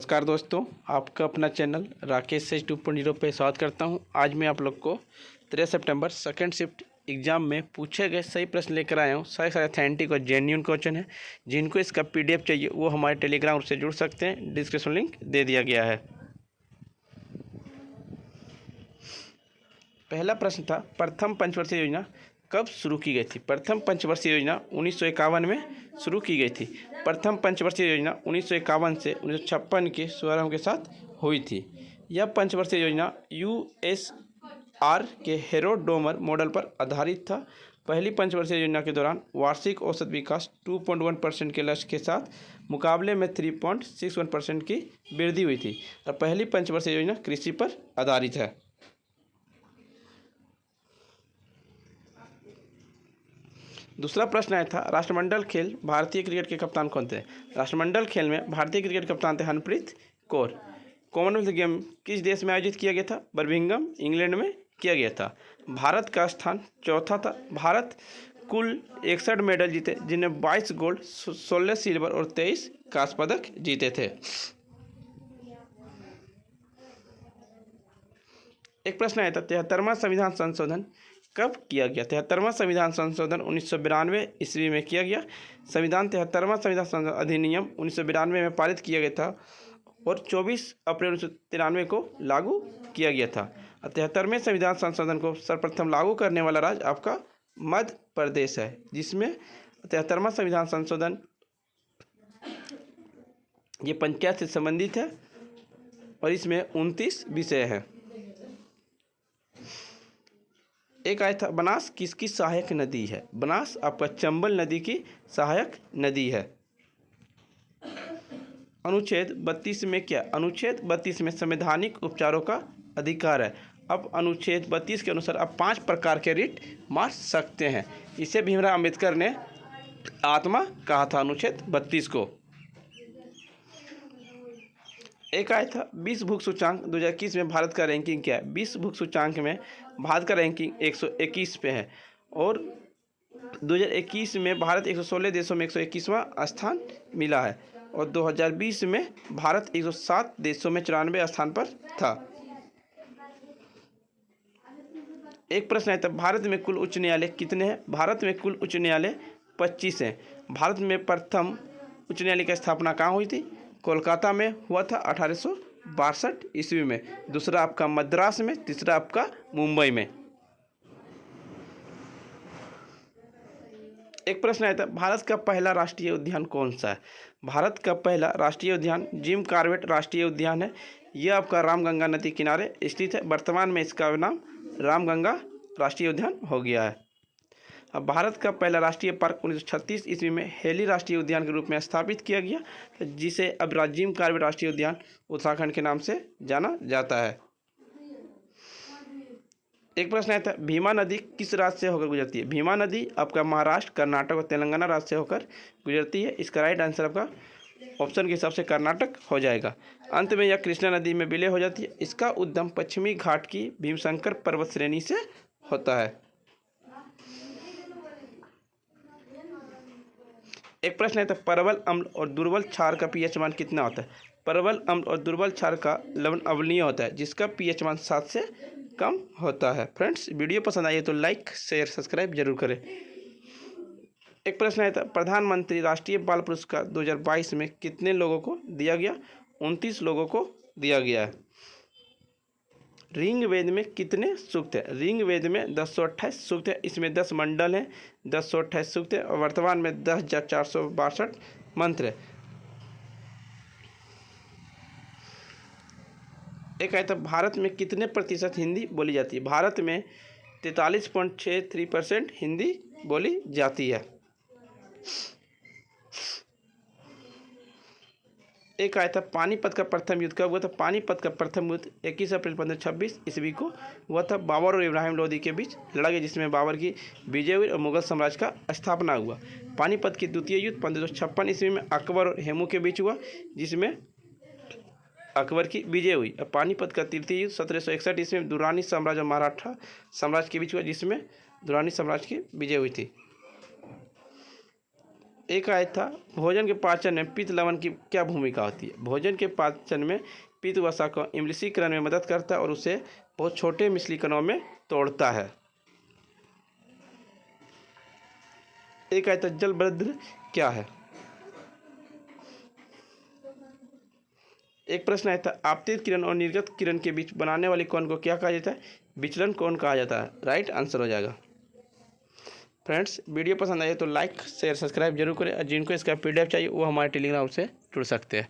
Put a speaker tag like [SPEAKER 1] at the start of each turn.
[SPEAKER 1] नमस्कार दोस्तों, आपका अपना चैनल राकेश सेज 2.0 पे स्वागत करता हूं। आज मैं आप लोग को 13 सितंबर सेकंड शिफ्ट एग्ज़ाम में पूछे गए सही प्रश्न लेकर आया हूं। सारे ऑथेंटिक और जेन्युइन क्वेश्चन है। जिनको इसका पीडीएफ चाहिए वो हमारे टेलीग्राम से जुड़ सकते हैं, डिस्क्रिप्शन लिंक दे दिया गया है। पहला प्रश्न था, प्रथम पंचवर्षीय योजना कब शुरू की गई थी? प्रथम पंचवर्षीय योजना 1951 में शुरू की गई थी। प्रथम पंचवर्षीय योजना 1951 से 1956 के शुभारंभ के साथ हुई थी। यह पंचवर्षीय योजना यूएसआर के हेरोडोमर मॉडल पर आधारित था। पहली पंचवर्षीय योजना के दौरान वार्षिक औसत विकास 2.1% के लक्ष्य के साथ मुकाबले में 3.61% की वृद्धि हुई थी और पहली पंचवर्षीय योजना कृषि पर आधारित है। दूसरा प्रश्न आया था, राष्ट्रमंडल खेल भारतीय क्रिकेट के कप्तान कौन थे? राष्ट्रमंडल खेल में भारतीय क्रिकेट कप्तान थे हरप्रीत कौर। कॉमनवेल्थ गेम किस देश में आयोजित किया गया था? बर्मिंघम, इंग्लैंड में किया गया था। भारत का स्थान चौथा था। भारत कुल 61 मेडल जीते, जिनमें 22 गोल्ड, 16 सिल्वर और 23 कांस्य पदक जीते थे। एक प्रश्न आया था, 73वां संविधान संशोधन कब किया गया? 73वां संविधान संशोधन 1992 ईस्वी में किया गया। 73वां संविधान अधिनियम 1992 में पारित किया गया था और 24 अप्रैल 1993 को लागू किया गया था। 73वें संविधान संशोधन को सर्वप्रथम लागू करने वाला राज्य आपका मध्य प्रदेश है, जिसमें 73वां संविधान संशोधन ये पंचायत से संबंधित है और इसमें 29 विषय हैं। एक आया था, बनास किसकी सहायक नदी है? बनास आपका चंबल नदी की सहायक नदी है। अनुच्छेद 32 में क्या? अनुच्छेद 32 में संवैधानिक उपचारों का अधिकार है। अब अनुच्छेद 32 के अनुसार आप 5 प्रकार के रिट मार सकते हैं। इसे भीमराव अंबेडकर ने आत्मा कहा था, अनुच्छेद 32 को। एक आया था, विश्व भूख सूचांक 2021 में भारत का रैंकिंग क्या है? विश्व भूख सूचांक में भारत का रैंकिंग 121 पे है और 2021 में भारत 116 देशों में 121वां स्थान मिला है और 2020 में भारत 107 देशों में 94 स्थान पर था। एक प्रश्न है, तब भारत में कुल उच्च न्यायालय कितने हैं? भारत में कुल उच्च न्यायालय 25 हैं। भारत में प्रथम उच्च न्यायालय की स्थापना कहाँ हुई थी? कोलकाता में हुआ था 1862 ईस्वी में। दूसरा आपका मद्रास में, तीसरा आपका मुंबई में। एक प्रश्न आया था, भारत का पहला राष्ट्रीय उद्यान कौन सा है? भारत का पहला राष्ट्रीय उद्यान जिम कॉर्बेट राष्ट्रीय उद्यान है। यह आपका रामगंगा नदी किनारे स्थित है। वर्तमान में इसका नाम रामगंगा राष्ट्रीय उद्यान हो गया है। अब भारत का पहला राष्ट्रीय पार्क 1936 ईस्वी में हेली राष्ट्रीय उद्यान के रूप में स्थापित किया गया, जिसे अब जिम कॉर्बेट राष्ट्रीय उद्यान उत्तराखंड के नाम से जाना जाता है। एक प्रश्न आया था, भीमा नदी किस राज्य से होकर गुजरती है? भीमा नदी आपका महाराष्ट्र, कर्नाटक और तेलंगाना राज्य से होकर गुजरती है। इसका राइट आंसर आपका ऑप्शन के हिसाब से कर्नाटक हो जाएगा। अंत में यह कृष्णा नदी में विलय हो जाती है। इसका उद्गम पश्चिमी घाट की भीमशंकर पर्वत श्रेणी से होता है। एक प्रश्न है, तो परवल अम्ल और दुर्बल क्षार का पीएच मान कितना होता है? परवल अम्ल और दुर्बल क्षार का लवण अम्लीय होता है, जिसका पीएच मान 7 से कम होता है। फ्रेंड्स, वीडियो पसंद आई तो लाइक, शेयर, सब्सक्राइब जरूर करें। एक प्रश्न है, प्रधानमंत्री राष्ट्रीय बाल पुरस्कार 2022 में कितने लोगों को दिया गया? 29 लोगों को दिया गया है। ऋग्वेद में कितने सूक्त हैं? ऋग्वेद में 1028 सूक्त है। इसमें 10 मंडल हैं, 1028 सूक्त है और वर्तमान में 10,462 मंत्र है। एक आया था, भारत में कितने प्रतिशत हिंदी बोली जाती है? भारत में 43.63% हिंदी बोली जाती है। एक आया था, पानीपत का प्रथम युद्ध कब हुआ था? पानीपत का प्रथम युद्ध 21 अप्रैल 1526 ईस्वी को हुआ था। बाबर और इब्राहिम लोदी के बीच लड़ा गया, जिसमें बाबर की विजय हुई और मुगल साम्राज्य का स्थापना हुआ। पानीपत की द्वितीय युद्ध 1556 ईस्वी में अकबर और हेमू के बीच हुआ, जिसमें अकबर की विजय हुई। और पानीपत का तृतीय युद्ध 1761 ईस्वी में दुरानी साम्राज्य और मराठा साम्राज्य के बीच हुआ, जिसमें दुरानी साम्राज्य की विजय हुई थी। एक आया था, भोजन के पाचन में पित्त लवण की क्या भूमिका होती है। भोजन के पाचन में पित्त वसा को इम्लिशीकरण में मदद करता है और उसे बहुत छोटे मिश्री कणों में तोड़ता है। एक आया था, जलभद्र क्या है। एक प्रश्न आया था, आपतित किरण और निर्गत किरण के बीच बनाने वाले कोण को क्या कहा जाता है। विचलन कोण कहा जाता है। राइट आंसर हो जाएगा। फ्रेंड्स, वीडियो पसंद आए तो लाइक शेयर सब्सक्राइब जरूर करें और जिनको इसका PDF चाहिए वो हमारे टेलीग्राम से जुड़ सकते हैं।